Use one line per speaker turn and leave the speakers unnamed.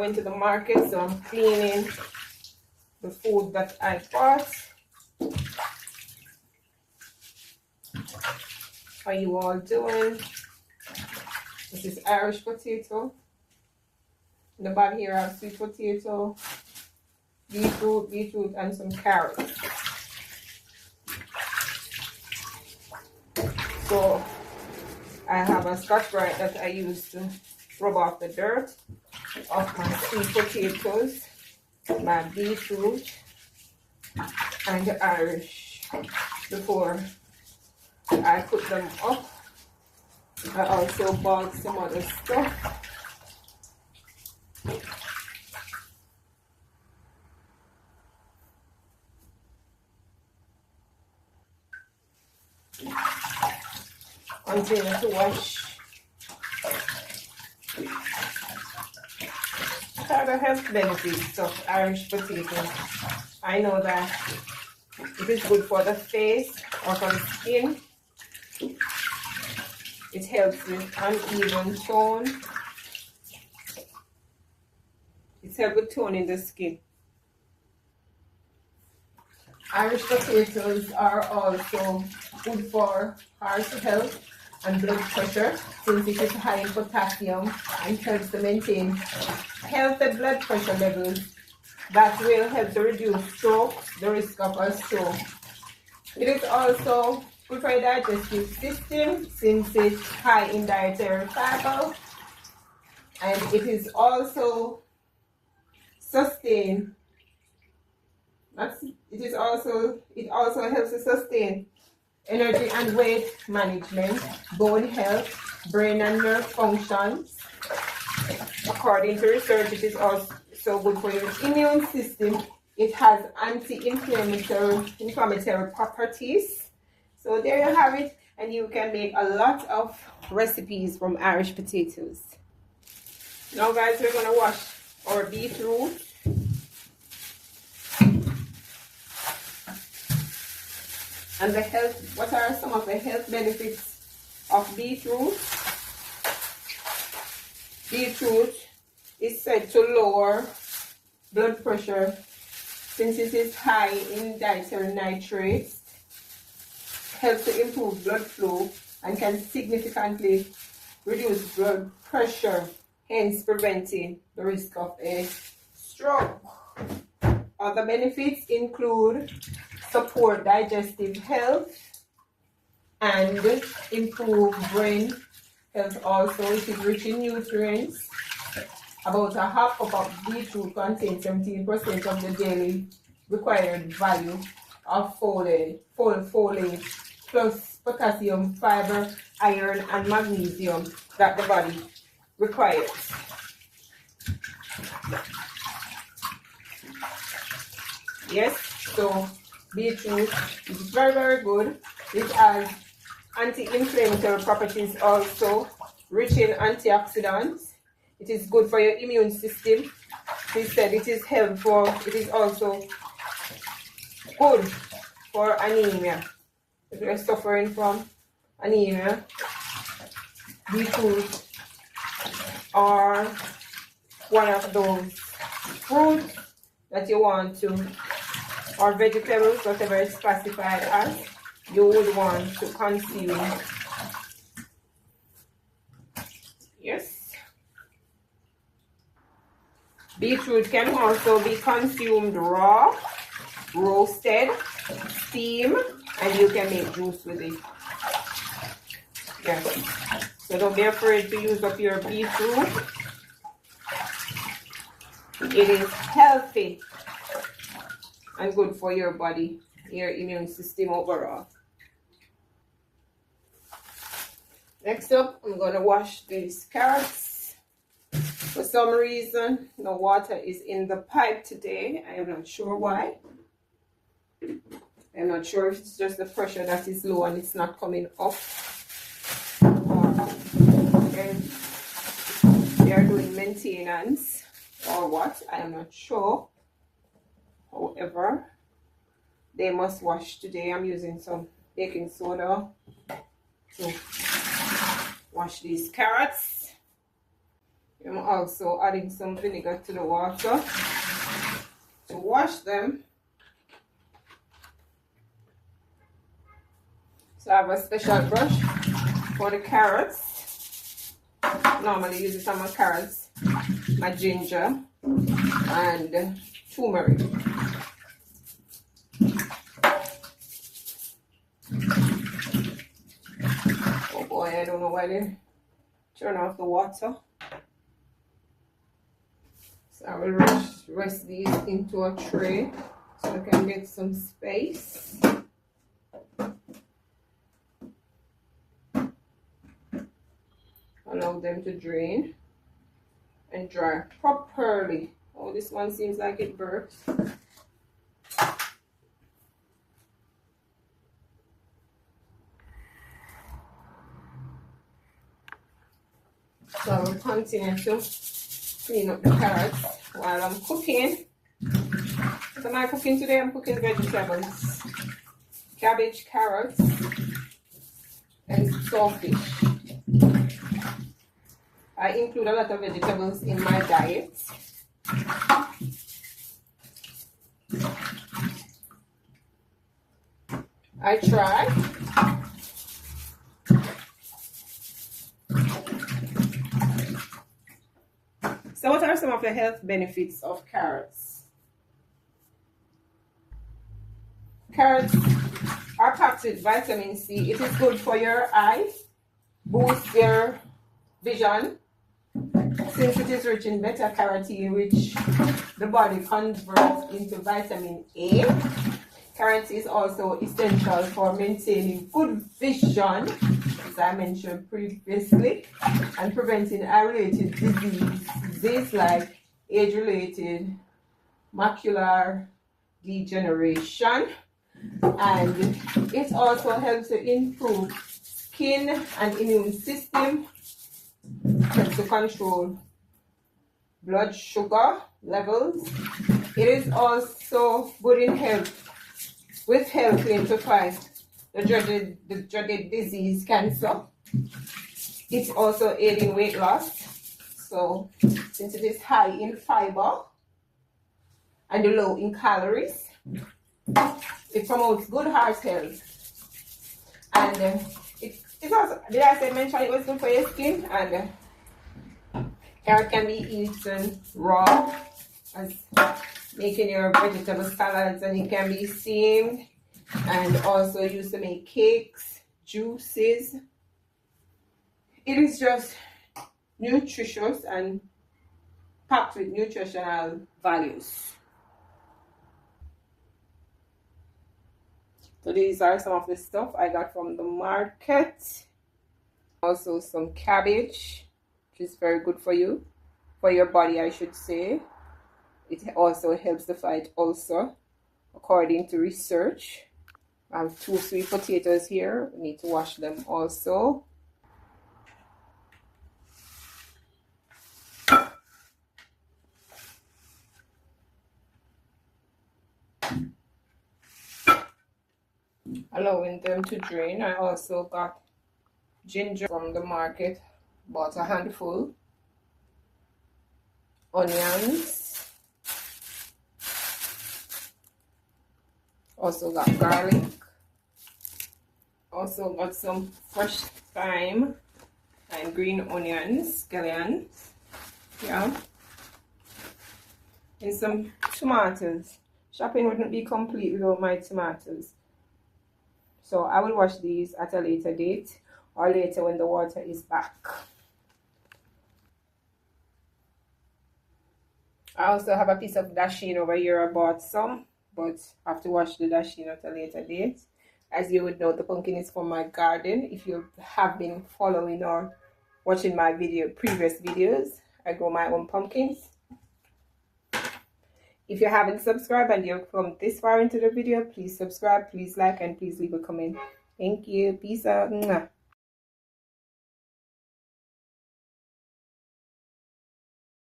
went to the market, so I'm cleaning the food that I bought. How you all doing? This is Irish potato. In the bag here I have sweet potato, beetroot, and some carrots. So I have a Scotch-Brite that I use to rub off the dirt of my sweet potatoes, my beetroot, and the Irish before I put them up. I also bought some other stuff. Container to wash. What are the health benefits of Irish potatoes? I know that it is good for the face or for the skin. It helps with uneven tone. It helps with toning the skin. Irish potatoes are also good for heart health and blood pressure, since it is high in potassium and helps to maintain healthy blood pressure levels. That will help to reduce stroke, the risk of a stroke. It is also good for your digestive system, since it's high in dietary fiber, and it is also sustain. It also helps to sustain energy and weight management, bone health, brain and nerve functions. According to research, it is also good for your immune system. It has anti-inflammatory properties. So there you have it, and you can make a lot of recipes from Irish potatoes. Now guys, we're going to wash our beetroot. And what are some of the health benefits of beetroot? Beetroot is said to lower blood pressure, since it is high in dietary nitrates, helps to improve blood flow, and can significantly reduce blood pressure, hence preventing the risk of a stroke. Other benefits include support digestive health and improve brain health. Also, it is rich in nutrients. About a half cup of beetroot contains 17% of the daily required value of folate, plus potassium, fiber, iron, and magnesium that the body requires. Yes, so beetroot is very, very good. It has anti-inflammatory properties, also rich in antioxidants. It is good for your immune system. He said it is helpful. It is also good for anemia. If you're suffering from anemia, beetroot are one of those fruits that you want to, or vegetables, whatever it's classified as, you would want to consume. Yes. Beetroot can also be consumed raw, roasted, steamed, and you can make juice with it. Yes. So don't be afraid to use up your beetroot. It is healthy and good for your body, your immune system overall. Next up, I'm going to wash these carrots. For some reason, no water is in the pipe today. I am not sure why. I'm not sure if it's just the pressure that is low and it's not coming up, and they are doing maintenance or what. I am not sure. However, they must wash today. I'm using some baking soda to wash these carrots. I'm also adding some vinegar to the water to wash them. So I have a special brush for the carrots. Normally use it on my carrots, my ginger, and turmeric. Oh boy, I don't know why they turn off the water. So I will rest these into a tray so I can get some space. Allow them to drain and dry properly. Oh, this one seems like it burnt. So I will continue to clean up the carrots while I'm cooking. What am I cooking today? I'm cooking vegetables. Cabbage, carrots, and saltfish. I include a lot of vegetables in my diet. I try. So what are some of the health benefits of carrots? Carrots are packed with vitamin C. It is good for your eyes, boosts your vision, since it is rich in beta carotene, which the body converts into vitamin A. Carrots is also essential for maintaining good vision, as I mentioned previously, and preventing eye-related diseases like age-related macular degeneration. And it also helps to improve skin and immune system, helps to control blood sugar levels. It is also good in health, with helping to fight the dreaded disease cancer. It's also aiding weight loss. So since it is high in fiber and low in calories, it promotes good heart health. And it's also, did I say mention it was good for your skin? And carrot can be eaten raw, as making your vegetable salads, and it can be steamed and also used to make cakes, juices. It is just nutritious and packed with nutritional values. So these are some of the stuff I got from the market. Also some cabbage, which is very good for you, for your body I should say. It also helps to fight ulcer, according to research. I have 2 sweet potatoes here. I need to wash them also. Allowing them to drain. I also got ginger from the market, bought a handful. Onions. Also got garlic. Also got some fresh thyme and green onions, scallions. Yeah. And some tomatoes. Shopping wouldn't be complete without my tomatoes. So I will wash these at a later date, or later when the water is back. I also have a piece of dasheen over here. I bought some, but I have to wash the dasheen at a later date. As you would know, the pumpkin is from my garden. If you have been following or watching my previous videos, I grow my own pumpkins. If you haven't subscribed and you've come this far into the video, please subscribe, please like, and please leave a comment. Thank you. Peace out.